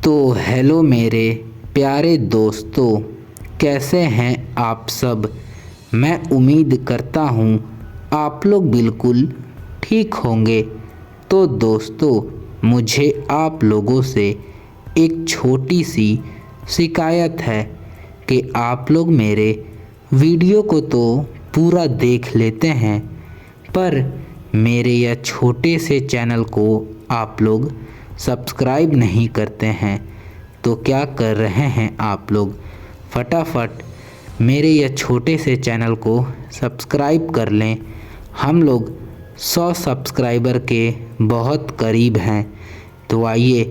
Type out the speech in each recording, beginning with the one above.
तो हेलो मेरे प्यारे दोस्तों, कैसे हैं आप सब। मैं उम्मीद करता हूँ आप लोग बिल्कुल ठीक होंगे। तो दोस्तों, मुझे आप लोगों से एक छोटी सी शिकायत है कि आप लोग मेरे वीडियो को तो पूरा देख लेते हैं, पर मेरे यह छोटे से चैनल को आप लोग सब्सक्राइब नहीं करते हैं। तो क्या कर रहे हैं आप लोग, फटाफट मेरे यह छोटे से चैनल को सब्सक्राइब कर लें। हम लोग 100 सब्सक्राइबर के बहुत करीब हैं। तो आइए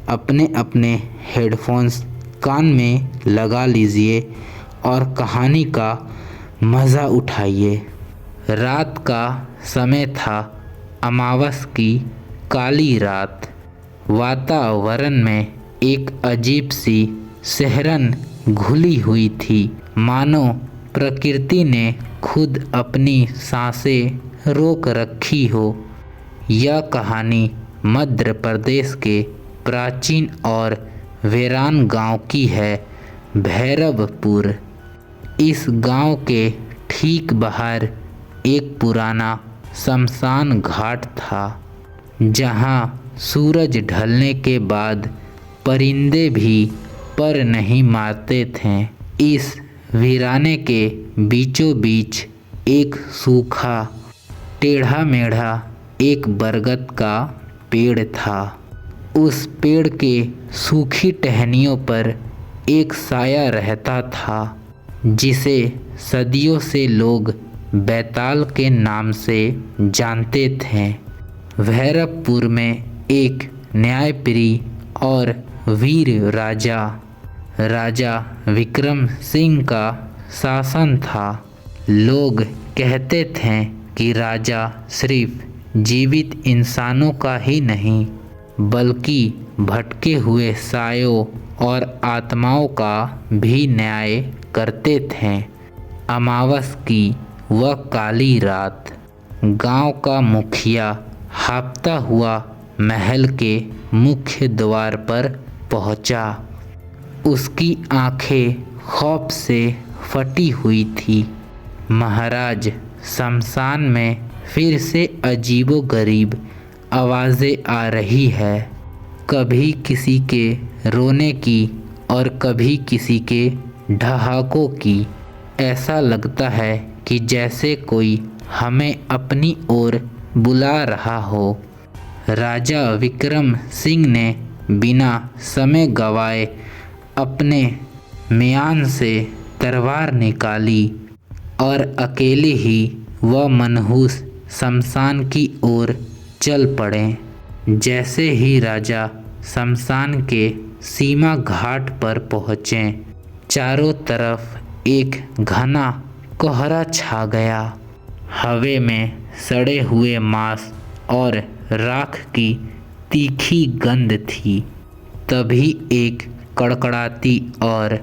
अपने अपने हेडफोन्स कान में लगा लीजिए और कहानी का मज़ा उठाइए। रात का समय था, अमावस की काली रात। वातावरण में एक अजीब सी सिहरन घुली हुई थी, मानो प्रकृति ने खुद अपनी सांसें रोक रखी हो। यह कहानी मध्य प्रदेश के प्राचीन और वीरान गांव की है, भैरवपुर। इस गांव के ठीक बाहर एक पुराना शमशान घाट था, जहां सूरज ढलने के बाद परिंदे भी पर नहीं मारते थे। इस वीराने के बीचों बीच एक सूखा टेढ़ा मेढ़ा एक बरगद का पेड़ था। उस पेड़ के सूखी टहनियों पर एक साया रहता था, जिसे सदियों से लोग बैताल के नाम से जानते थे। भैरवपुर में एक न्यायप्रिय और वीर राजा विक्रम सिंह का शासन था। लोग कहते थे कि राजा सिर्फ जीवित इंसानों का ही नहीं, बल्कि भटके हुए सायों और आत्माओं का भी न्याय करते थे। अमावस की वह काली रात, गांव का मुखिया हांफता हुआ महल के मुख्य द्वार पर पहुंचा। उसकी आंखें खौफ से फटी हुई थी। महाराज, शमशान में फिर से अजीबोगरीब आवाज़ें आ रही है, कभी किसी के रोने की और कभी किसी के ठहाकों की। ऐसा लगता है कि जैसे कोई हमें अपनी ओर बुला रहा हो। राजा विक्रम सिंह ने बिना समय गवाए अपने म्यान से तलवार निकाली और अकेले ही वह मनहूस शमशान की ओर चल पड़े। जैसे ही राजा शमशान के सीमा घाट पर पहुँचे, चारों तरफ एक घना कोहरा छा गया। हवा में सड़े हुए मांस और राख की तीखी गंध थी। तभी एक कड़कड़ाती और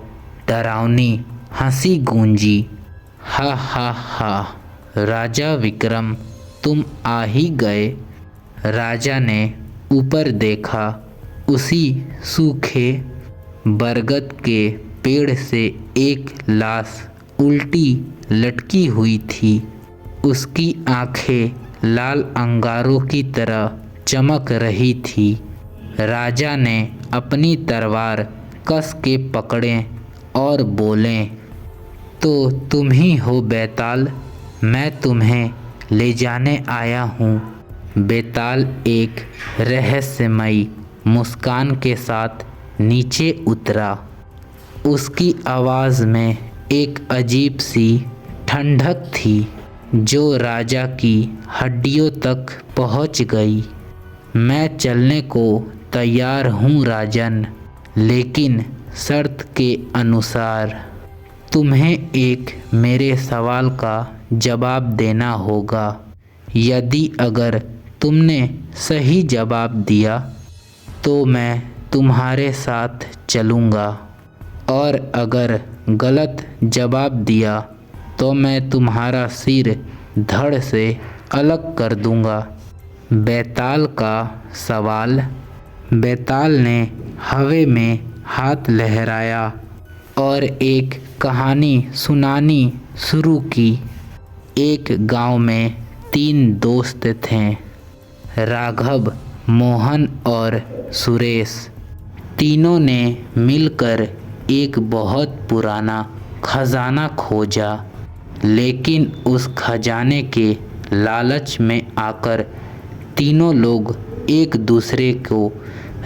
डरावनी हंसी गूंजी। हा हा हा, राजा विक्रम, तुम आ ही गए। राजा ने ऊपर देखा। उसी सूखे बरगद के पेड़ से एक लाश उल्टी लटकी हुई थी। उसकी आंखें लाल अंगारों की तरह चमक रही थी। राजा ने अपनी तलवार कस के पकड़े और बोले, तो तुम ही हो बैताल, मैं तुम्हें ले जाने आया हूँ। बैताल एक रहस्यमयी मुस्कान के साथ नीचे उतरा। उसकी आवाज़ में एक अजीब सी ठंडक थी, जो राजा की हड्डियों तक पहुंच गई। मैं चलने को तैयार हूँ राजन, लेकिन शर्त के अनुसार। तुम्हें एक मेरे सवाल का जवाब देना होगा। यदि अगर तुमने सही जवाब दिया तो मैं तुम्हारे साथ चलूँगा, और अगर गलत जवाब दिया तो मैं तुम्हारा सिर धड़ से अलग कर दूँगा। बैताल का सवाल, बैताल ने हवा में हाथ लहराया और एक कहानी सुनानी शुरू की। एक गांव में 3 दोस्त थे, राघव, मोहन और सुरेश। तीनों ने मिलकर एक बहुत पुराना खजाना खोजा, लेकिन उस खजाने के लालच में आकर तीनों लोग एक दूसरे को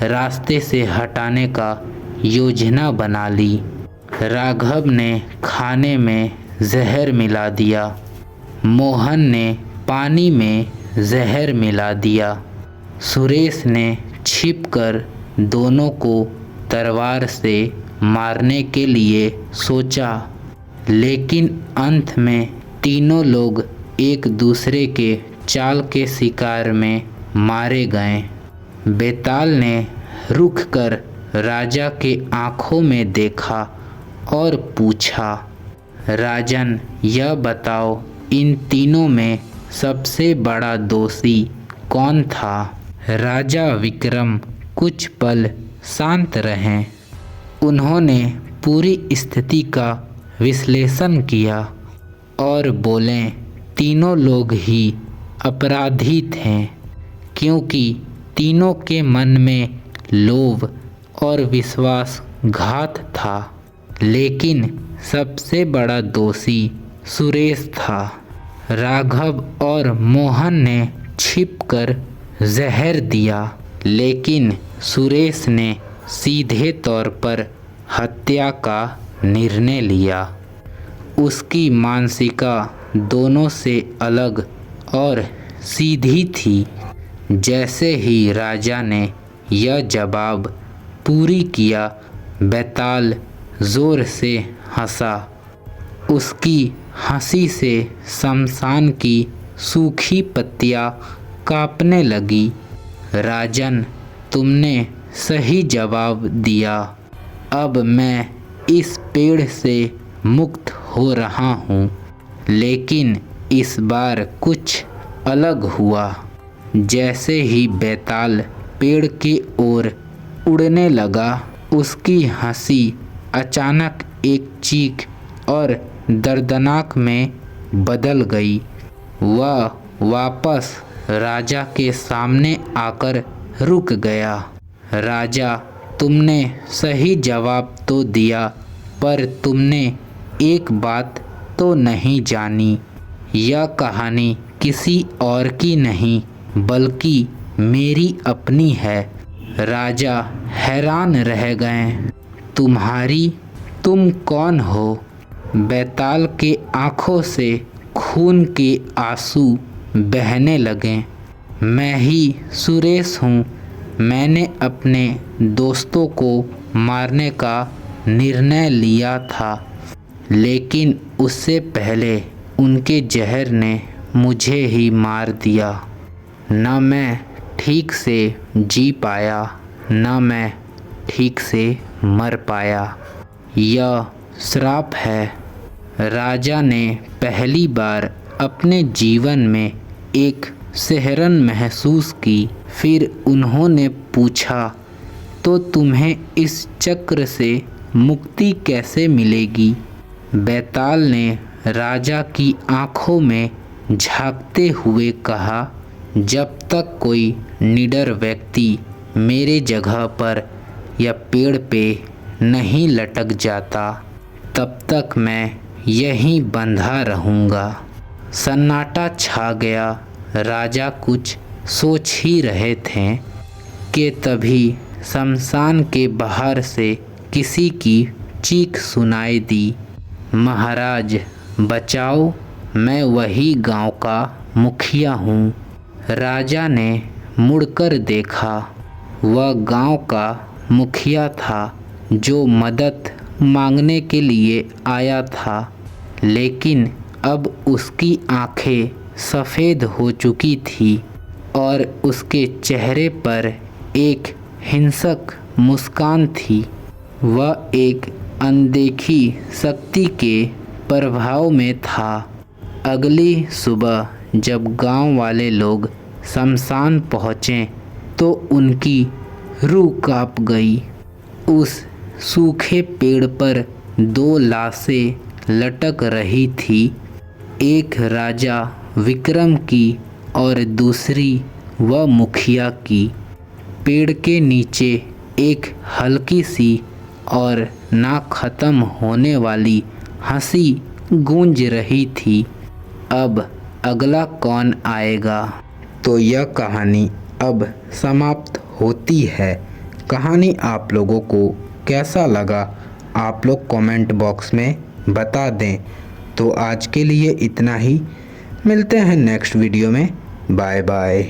रास्ते से हटाने का योजना बना ली। राघव ने खाने में जहर मिला दिया, मोहन ने पानी में जहर मिला दिया, सुरेश ने छिपकर दोनों को तलवार से मारने के लिए सोचा, लेकिन अंत में तीनों लोग एक दूसरे के चाल के शिकार में मारे गए। बैताल ने रुक कर राजा के आँखों में देखा और पूछा, राजन, यह बताओ, इन तीनों में सबसे बड़ा दोषी कौन था? राजा विक्रम कुछ पल शांत रहे। उन्होंने पूरी स्थिति का विश्लेषण किया और बोले, तीनों लोग ही अपराधी थे, क्योंकि तीनों के मन में लोभ और विश्वासघात था। लेकिन सबसे बड़ा दोषी सुरेश था। राघव और मोहन ने छिपकर जहर दिया, लेकिन सुरेश ने सीधे तौर पर हत्या का निर्णय लिया। उसकी मानसिकता दोनों से अलग और सीधी थी। जैसे ही राजा ने यह जवाब पूरी किया, बैताल जोर से हंसा। उसकी हंसी से शमशान की सूखी पत्तियां कांपने लगी। राजन, तुमने सही जवाब दिया। अब मैं इस पेड़ से मुक्त हो रहा हूँ, लेकिन इस बार कुछ अलग हुआ। जैसे ही बैताल पेड़ की ओर उड़ने लगा, उसकी हंसी अचानक एक चीख और दर्दनाक में बदल गई। वह वापस राजा के सामने आकर रुक गया। राजा, तुमने सही जवाब तो दिया, पर तुमने एक बात तो नहीं जानी। यह कहानी किसी और की नहीं, बल्कि मेरी अपनी है। राजा हैरान रह गए। तुम कौन हो? बैताल के आँखों से खून के आंसू बहने लगे। मैं ही सुरेश हूँ। मैंने अपने दोस्तों को मारने का निर्णय लिया था, लेकिन उससे पहले उनके जहर ने मुझे ही मार दिया। न मैं ठीक से जी पाया, न मैं ठीक से मर पाया। यह श्राप है। राजा ने पहली बार अपने जीवन में एक सिहरन महसूस की। फिर उन्होंने पूछा, तो तुम्हें इस चक्र से मुक्ति कैसे मिलेगी? बैताल ने राजा की आंखों में झांकते हुए कहा, जब तक कोई निडर व्यक्ति मेरे जगह पर या पेड़ पे नहीं लटक जाता, तब तक मैं यहीं बंधा रहूँगा। सन्नाटा छा गया। राजा कुछ सोच ही रहे थे कि तभी शमशान के बाहर से किसी की चीख सुनाई दी, महाराज बचाओ, मैं वही गांव का मुखिया हूँ। राजा ने मुड़कर देखा। वह गांव का मुखिया था जो मदद मांगने के लिए आया था, लेकिन अब उसकी आंखें सफ़ेद हो चुकी थी और उसके चेहरे पर एक हिंसक मुस्कान थी। वह एक अनदेखी शक्ति के प्रभाव में था। अगली सुबह जब गांव वाले लोग शमशान पहुँचे तो उनकी रूह कांप गई। उस सूखे पेड़ पर 2 लाशें लटक रही थी, एक राजा विक्रम की और दूसरी वह मुखिया की। पेड़ के नीचे एक हल्की सी और ना ख़त्म होने वाली हंसी गूंज रही थी। अब अगला कौन आएगा? तो यह कहानी अब समाप्त होती है। कहानी आप लोगों को कैसा लगा आप लोग कमेंट बॉक्स में बता दें। तो आज के लिए इतना ही, मिलते हैं नेक्स्ट वीडियो में। Bye bye.